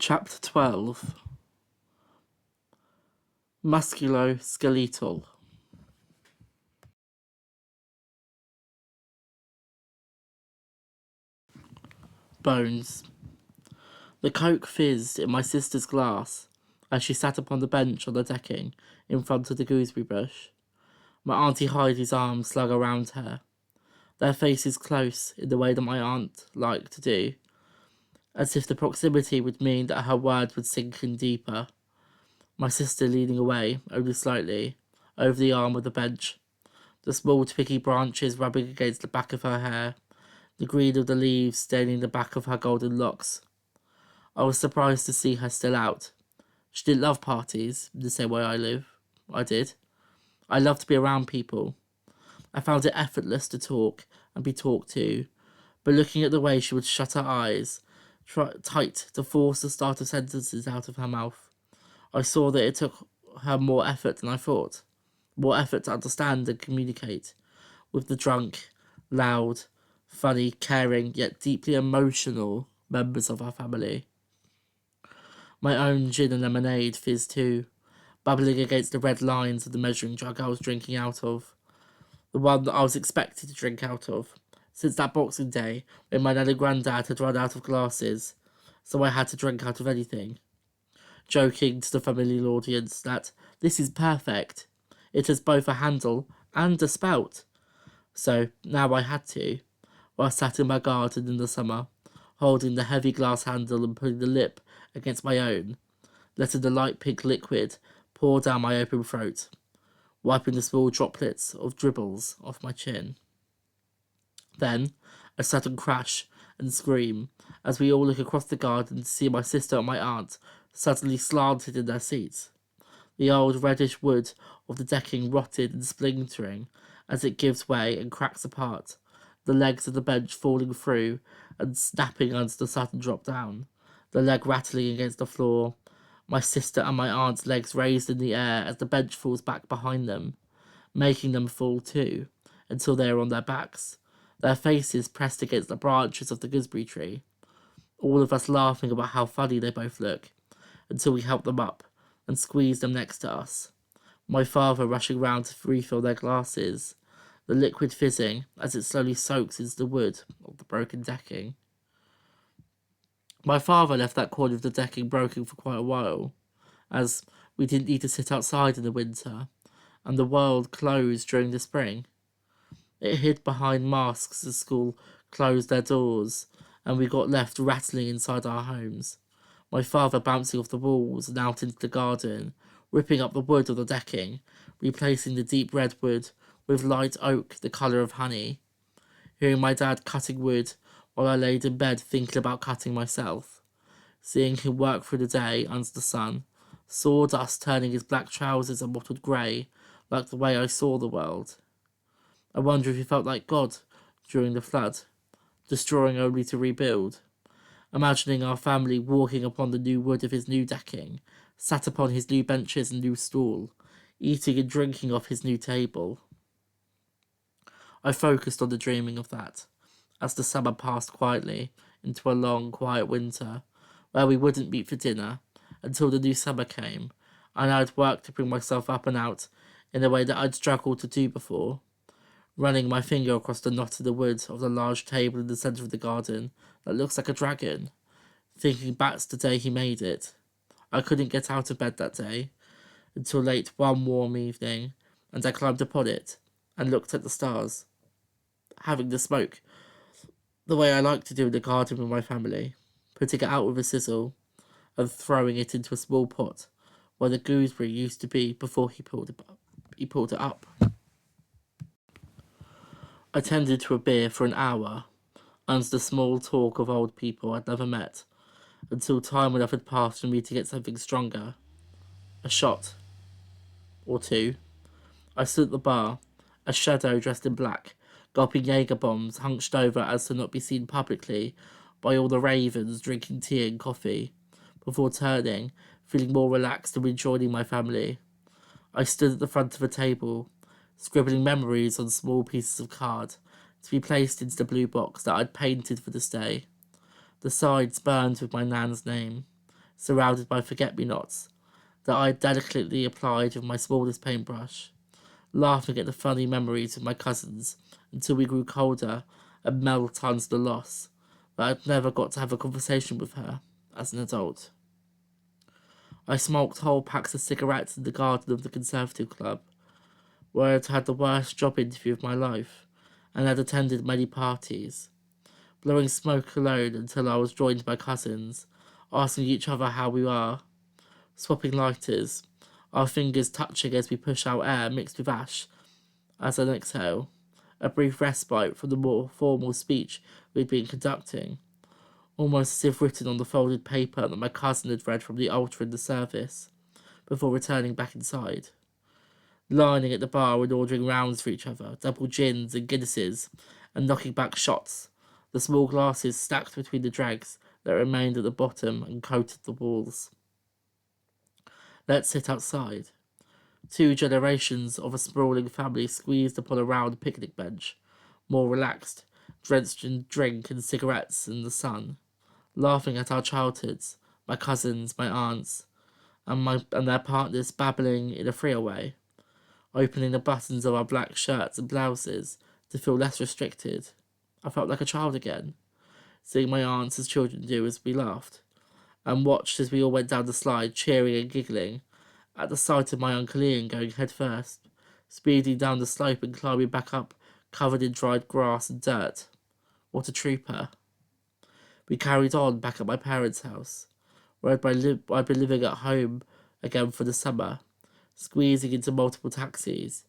Chapter 12. Musculoskeletal. Bones. The coke fizzed in my sister's glass as she sat upon the bench on the decking in front of the gooseberry bush. My Auntie Heidi's arms slung around her, their faces close in the way that my aunt liked to do, as if the proximity would mean that her words would sink in deeper. My sister leaning away, only slightly, over the arm of the bench, the small twiggy branches rubbing against the back of her hair, the green of the leaves staining the back of her golden locks. I was surprised to see her still out. She didn't love parties, the same way I did. I loved to be around people. I found it effortless to talk and be talked to, but looking at the way she would shut her eyes tight to force the start of sentences out of her mouth, I saw that it took her more effort than I thought. More effort to understand and communicate with the drunk, loud, funny, caring, yet deeply emotional members of our family. My own gin and lemonade fizzed too, bubbling against the red lines of the measuring jug I was drinking out of. The one that I was expected to drink out of, since that Boxing Day when my nan and granddad had run out of glasses, so I had to drink out of anything. Joking to the familiar audience that this is perfect. It has both a handle and a spout. So now I had to, while I sat in my garden in the summer, holding the heavy glass handle and putting the lip against my own, letting the light pink liquid pour down my open throat, wiping the small droplets of dribbles off my chin. Then, a sudden crash and scream as we all look across the garden to see my sister and my aunt suddenly slanted in their seats. The old reddish wood of the decking rotted and splintering as it gives way and cracks apart, the legs of the bench falling through and snapping under the sudden drop down, the leg rattling against the floor, my sister and my aunt's legs raised in the air as the bench falls back behind them, making them fall too, until they are on their backs, their faces pressed against the branches of the gooseberry tree, all of us laughing about how funny they both look, until we helped them up and squeezed them next to us, my father rushing round to refill their glasses, the liquid fizzing as it slowly soaks into the wood of the broken decking. My father left that corner of the decking broken for quite a while, as we didn't need to sit outside in the winter, and the world closed during the spring. It hid behind masks as school closed their doors, and we got left rattling inside our homes, my father bouncing off the walls and out into the garden, ripping up the wood of the decking, replacing the deep red wood with light oak the colour of honey, hearing my dad cutting wood while I laid in bed thinking about cutting myself, seeing him work through the day under the sun, sawdust turning his black trousers a mottled grey, like the way I saw the world. I wonder if he felt like God during the flood, destroying only to rebuild, imagining our family walking upon the new wood of his new decking, sat upon his new benches and new stool, eating and drinking off his new table. I focused on the dreaming of that, as the summer passed quietly into a long, quiet winter, where we wouldn't meet for dinner until the new summer came, and I'd work to bring myself up and out in a way that I'd struggled to do before, running my finger across the knot of the wood of the large table in the centre of the garden that looks like a dragon, thinking back to the day he made it. I couldn't get out of bed that day until late one warm evening, and I climbed upon it and looked at the stars, having the smoke the way I like to do in the garden with my family, putting it out with a sizzle and throwing it into a small pot where the gooseberry used to be before he pulled it up. I tended to a beer for an hour, under the small talk of old people I'd never met, until time enough had passed for me to get something stronger. A shot. Or two. I stood at the bar, a shadow dressed in black, gulping Jaeger bombs hunched over as to not be seen publicly by all the ravens drinking tea and coffee, before turning, feeling more relaxed and rejoining my family. I stood at the front of a table, scribbling memories on small pieces of card, to be placed into the blue box that I'd painted for this day. The sides burned with my nan's name, surrounded by forget-me-nots that I delicately applied with my smallest paintbrush, laughing at the funny memories of my cousins until we grew colder and melt under the loss that I'd never got to have a conversation with her as an adult. I smoked whole packs of cigarettes in the garden of the Conservative Club, where I'd had the worst job interview of my life and had attended many parties, blowing smoke alone until I was joined by cousins, asking each other how we are, swapping lighters, our fingers touching as we push out air mixed with ash as an exhale, a brief respite from the more formal speech we'd been conducting, almost as if written on the folded paper that my cousin had read from the altar in the service, before returning back inside. Lining at the bar and ordering rounds for each other, double gins and Guinnesses, and knocking back shots, the small glasses stacked between the dregs that remained at the bottom and coated the walls. Let's sit outside. 2 generations of a sprawling family squeezed upon a round picnic bench, more relaxed, drenched in drink and cigarettes in the sun, laughing at our childhoods, my cousins, my aunts, and their partners babbling in a freer way, opening the buttons of our black shirts and blouses to feel less restricted. I felt like a child again, seeing my aunts as children do as we laughed, and watched as we all went down the slide, cheering and giggling, at the sight of my Uncle Ian going head first, speeding down the slope and climbing back up, covered in dried grass and dirt. What a trooper. We carried on back at my parents' house, where I'd been living at home again for the summer, squeezing into multiple taxis,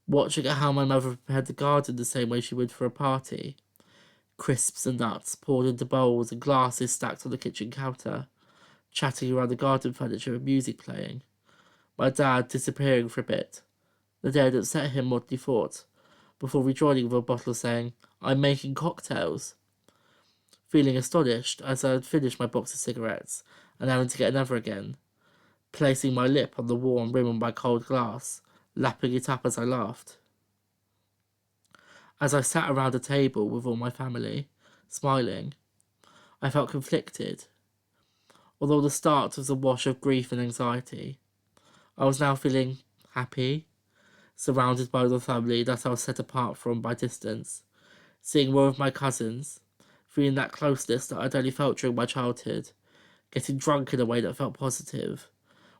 watching at how my mother prepared the garden the same way she would for a party. Crisps and nuts poured into bowls and glasses stacked on the kitchen counter, chatting around the garden furniture and music playing. My dad disappearing for a bit. The day had upset him what he thought, before rejoining with a bottle saying, "I'm making cocktails." Feeling astonished as I had finished my box of cigarettes and having to get another again, placing my lip on the warm rim of my cold glass, lapping it up as I laughed. As I sat around a table with all my family, smiling, I felt conflicted. Although the start was a wash of grief and anxiety, I was now feeling happy, surrounded by the family that I was set apart from by distance, seeing more of my cousins, feeling that closeness that I'd only felt during my childhood, getting drunk in a way that felt positive,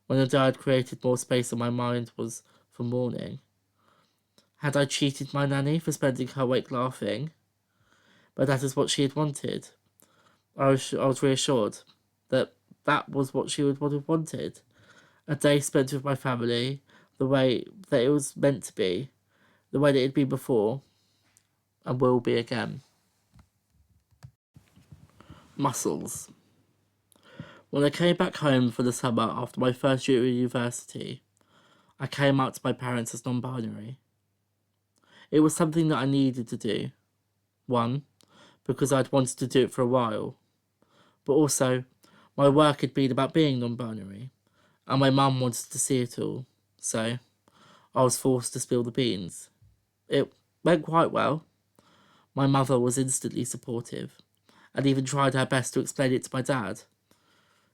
when the day I'd created more space in my mind was for mourning. Had I cheated my nanny for spending her wake laughing? But that is what she had wanted. I was reassured that that was what she would have wanted. A day spent with my family, the way that it was meant to be, the way that it had been before, and will be again. Muscles. When I came back home for the summer after my first year at university, I came out to my parents as non-binary. It was something that I needed to do. One, because I'd wanted to do it for a while, but also, my work had been about being non-binary, and my mum wanted to see it all, so I was forced to spill the beans. It went quite well. My mother was instantly supportive, and even tried her best to explain it to my dad.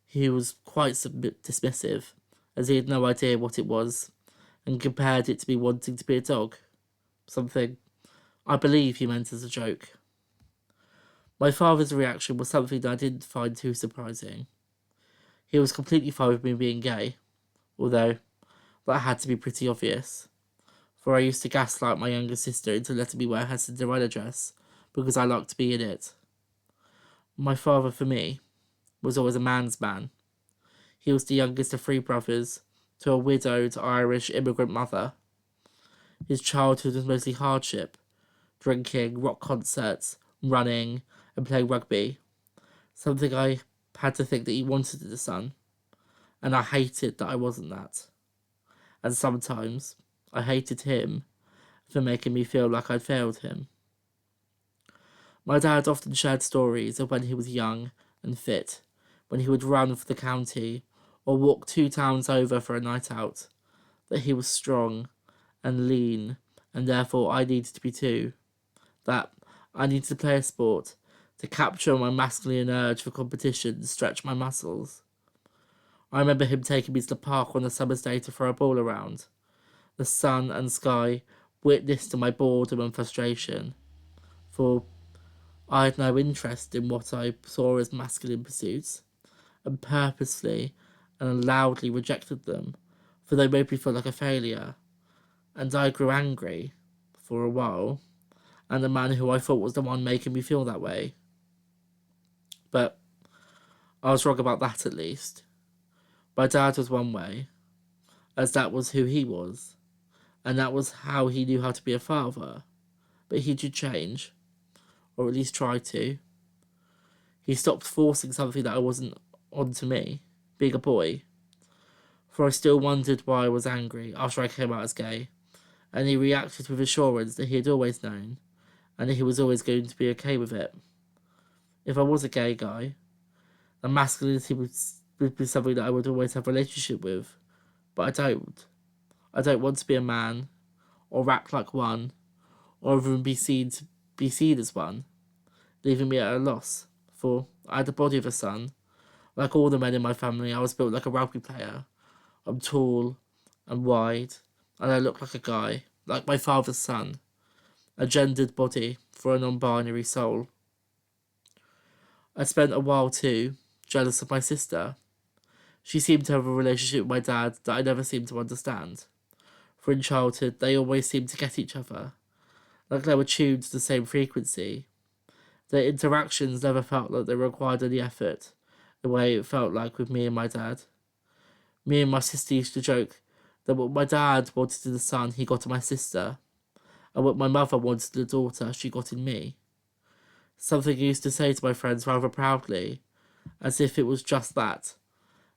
He was quite dismissive, as he had no idea what it was, and compared it to me wanting to be a dog, something I believe he meant as a joke. My father's reaction was something that I didn't find too surprising. He was completely fine with me being gay, although that had to be pretty obvious, for I used to gaslight my younger sister into letting me wear her Cinderella dress because I liked to be in it. My father, for me, was always a man's man. He was the youngest of 3 brothers to a widowed Irish immigrant mother. His childhood was mostly hardship, drinking, rock concerts, running, and playing rugby, something I had to think that he wanted in a son, and I hated that I wasn't that. And sometimes I hated him for making me feel like I'd failed him. My dad often shared stories of when he was young and fit, when he would run for the county or walk 2 towns over for a night out, that he was strong and lean, and therefore I needed to be too, that I needed to play a sport to capture my masculine urge for competition and stretch my muscles. I remember him taking me to the park on a summer's day to throw a ball around. The sun and sky witnessed to my boredom and frustration, for I had no interest in what I saw as masculine pursuits, and purposely and loudly rejected them, for they made me feel like a failure, and I grew angry for a while, and the man who I thought was the one making me feel that way. But I was wrong about that at least. My dad was one way, as that was who he was, and that was how he knew how to be a father. But he did change, or at least try to. He stopped forcing something that I wasn't onto me, being a boy. For I still wondered why I was angry after I came out as gay, and he reacted with assurance that he had always known, and that he was always going to be okay with it. If I was a gay guy, then masculinity would be something that I would always have a relationship with, but I don't. I don't want to be a man, or act like one, or even be seen as one, leaving me at a loss. For I had the body of a son. Like all the men in my family, I was built like a rugby player. I'm tall and wide, and I look like a guy, like my father's son. A gendered body for a non-binary soul. I spent a while too, jealous of my sister. She seemed to have a relationship with my dad that I never seemed to understand. For in childhood, they always seemed to get each other, like they were tuned to the same frequency. Their interactions never felt like they required any effort, the way it felt like with me and my dad. Me and my sister used to joke that what my dad wanted in a son, he got in my sister, and what my mother wanted in a daughter, she got in me. Something I used to say to my friends rather proudly, as if it was just that,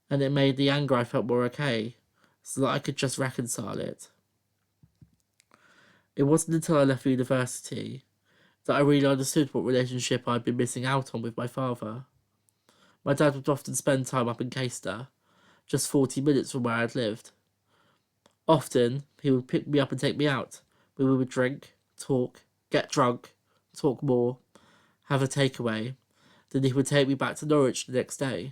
and it made the anger I felt more okay, so that I could just reconcile it. It wasn't until I left university that I really understood what relationship I'd been missing out on with my father. My dad would often spend time up in Caister, just 40 minutes from where I'd lived. Often, he would pick me up and take me out, where we would drink, talk, get drunk, talk more, have a takeaway, then he would take me back to Norwich the next day.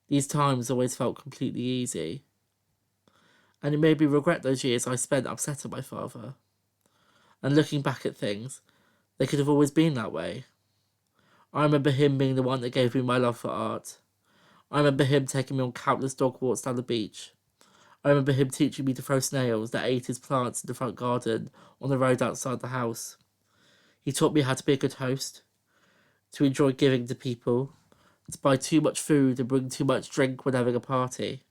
These times always felt completely easy, and it made me regret those years I spent upset at my father. And looking back at things, they could have always been that way. I remember him being the one that gave me my love for art. I remember him taking me on countless dog walks down the beach. I remember him teaching me to throw snails that ate his plants in the front garden on the road outside the house. He taught me how to be a good host, to enjoy giving to people, to buy too much food and bring too much drink when having a party.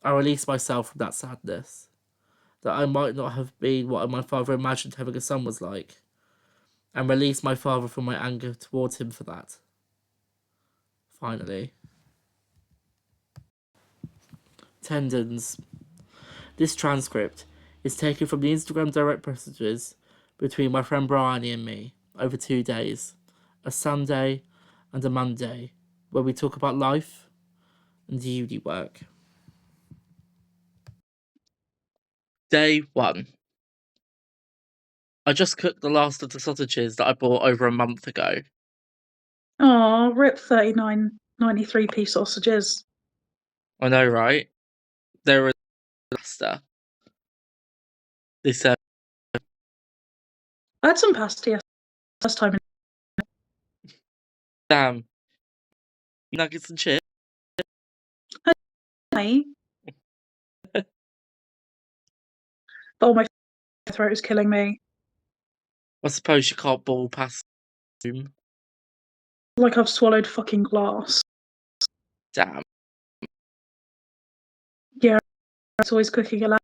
I released myself from that sadness, that I might not have been what my father imagined having a son was like, and released my father from my anger towards him for that. Finally. Tendons. This transcript is taken from the Instagram direct messages between my friend Bryony and me over 2 days, a Sunday and a Monday, where we talk about life and uni work. Day 1. I just cooked the last of the sausages that I bought over a month ago. Oh, rip 39.93p sausages. I know, right? They were a disaster. They said, I had some pasta last time. damn, nuggets and chips. But oh, my throat is killing me. I suppose you can't boil past room. Like I've swallowed fucking glass. Damn. Yeah, it's always cooking a lot.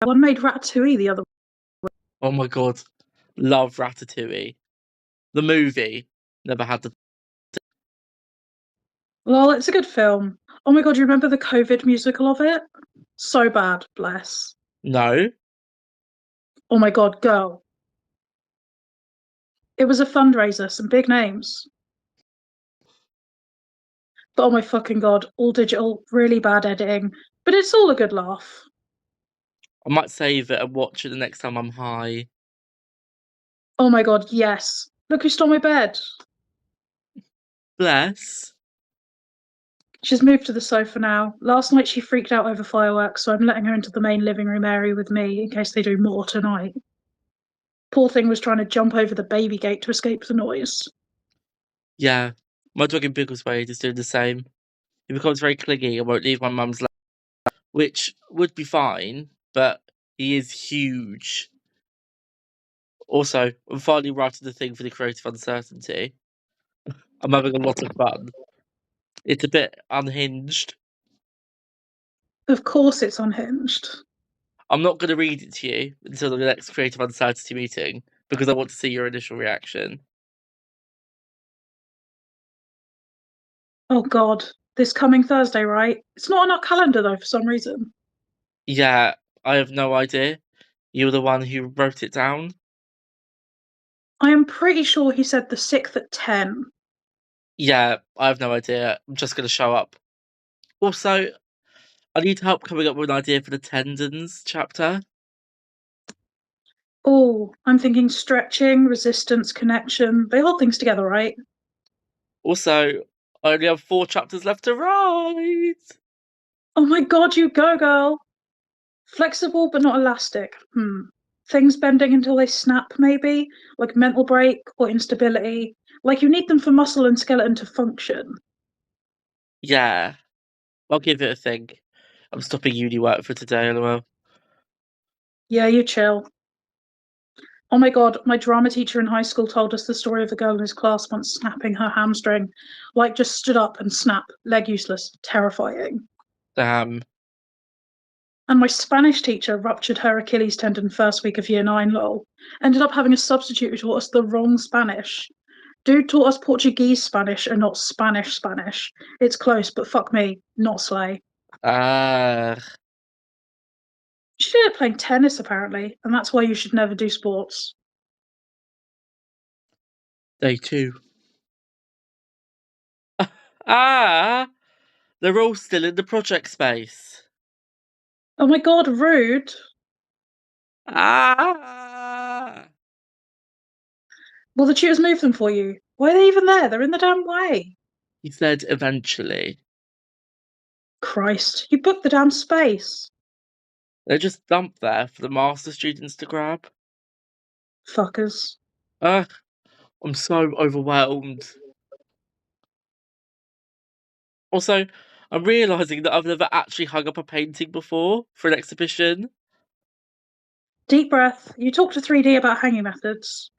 One made ratatouille the other. Oh my god. Love Ratatouille. The movie. Never had the. Well, it's a good film. Oh my god, you remember the COVID musical of it? So bad, bless. No. Oh my god, girl. It was a fundraiser, some big names. But oh my fucking god, all digital, really bad editing. But it's all a good laugh. I might save it and watch it the next time I'm high. Oh my god, yes. Look who stole my bed. Bless. She's moved to the sofa now. Last night she freaked out over fireworks, so I'm letting her into the main living room area with me in case they do more tonight. Poor thing was trying to jump over the baby gate to escape the noise. Yeah, my dog in Biggleswade is doing the same. He becomes very clingy and won't leave my mum's lap, which would be fine, but he is huge. Also, I'm finally writing the thing for the creative uncertainty. I'm having a lot of fun. It's a bit unhinged. Of course it's unhinged. I'm not going to read it to you until the next creative uncertainty meeting because I want to see your initial reaction. Oh god. This coming Thursday, right? It's not on our calendar though for some reason. Yeah, I have no idea. You were the one who wrote it down. I am pretty sure he said the 6th at 10. Yeah, I have no idea. I'm just going to show up. Also, I need help coming up with an idea for the tendons chapter. Oh, I'm thinking stretching, resistance, connection. They hold things together, right? Also, I only have 4 chapters left to write. Oh my god, you go, girl. Flexible but not elastic. Things bending until they snap, maybe? Like mental break or instability. Like you need them for muscle and skeleton to function. Yeah, I'll give it a think. I'm stopping uni work for today, lol. Yeah, you chill. Oh my god, my drama teacher in high school told us the story of the girl in his class once snapping her hamstring. Like just stood up and snap, leg useless, terrifying. Damn. And my Spanish teacher ruptured her Achilles tendon first week of year 9, lol. Ended up having a substitute who taught us the wrong Spanish. Dude taught us Portuguese Spanish and not Spanish Spanish. It's close, but fuck me, not slay. Ah, She did it playing tennis, apparently, and that's why you should never do sports. day 2. Ah, they're all still in the project space. Oh my god, rude. Ah. Well, the tutors moved them for you. Why are they even there? They're in the damn way. He said eventually. Christ, you booked the damn space. They're just dumped there for the master students to grab. Fuckers. Ugh, I'm so overwhelmed. Also, I'm realising that I've never actually hung up a painting before for an exhibition. Deep breath. You talk to 3D about hanging methods.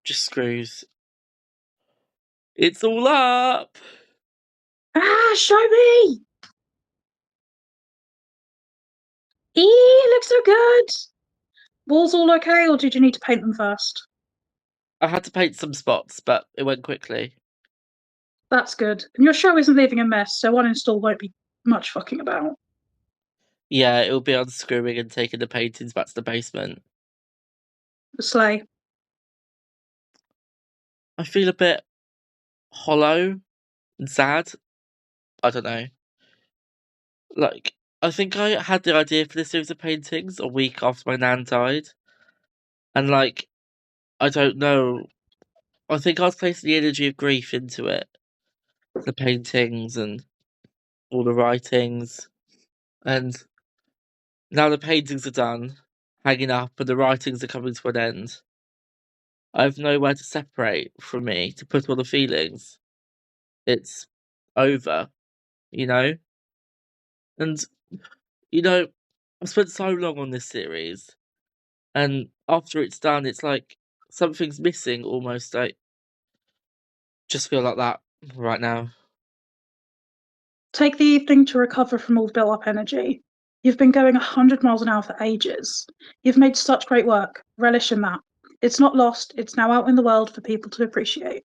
Just screws. It's all up! Ah, show me! Looks so good! Walls all okay, or did you need to paint them first? I had to paint some spots, but it went quickly. That's good. And your show isn't leaving a mess, so one install won't be much fucking about. Yeah, it'll be unscrewing and taking the paintings back to the basement. The sleigh. I feel a bit hollow and sad. I don't know. Like, I think I had the idea for this series of paintings a week after my nan died. And, like, I don't know. I think I was placing the energy of grief into it. The paintings and all the writings. And now the paintings are done, hanging up, and the writings are coming to an end. I have nowhere to separate from me to put all the feelings. It's over, you know? And, you know, I've spent so long on this series, and after it's done, it's like something's missing almost. I just feel like that right now. Take the evening to recover from all the built up energy. You've been going 100 miles an hour for ages. You've made such great work. Relish in that. It's not lost, it's now out in the world for people to appreciate.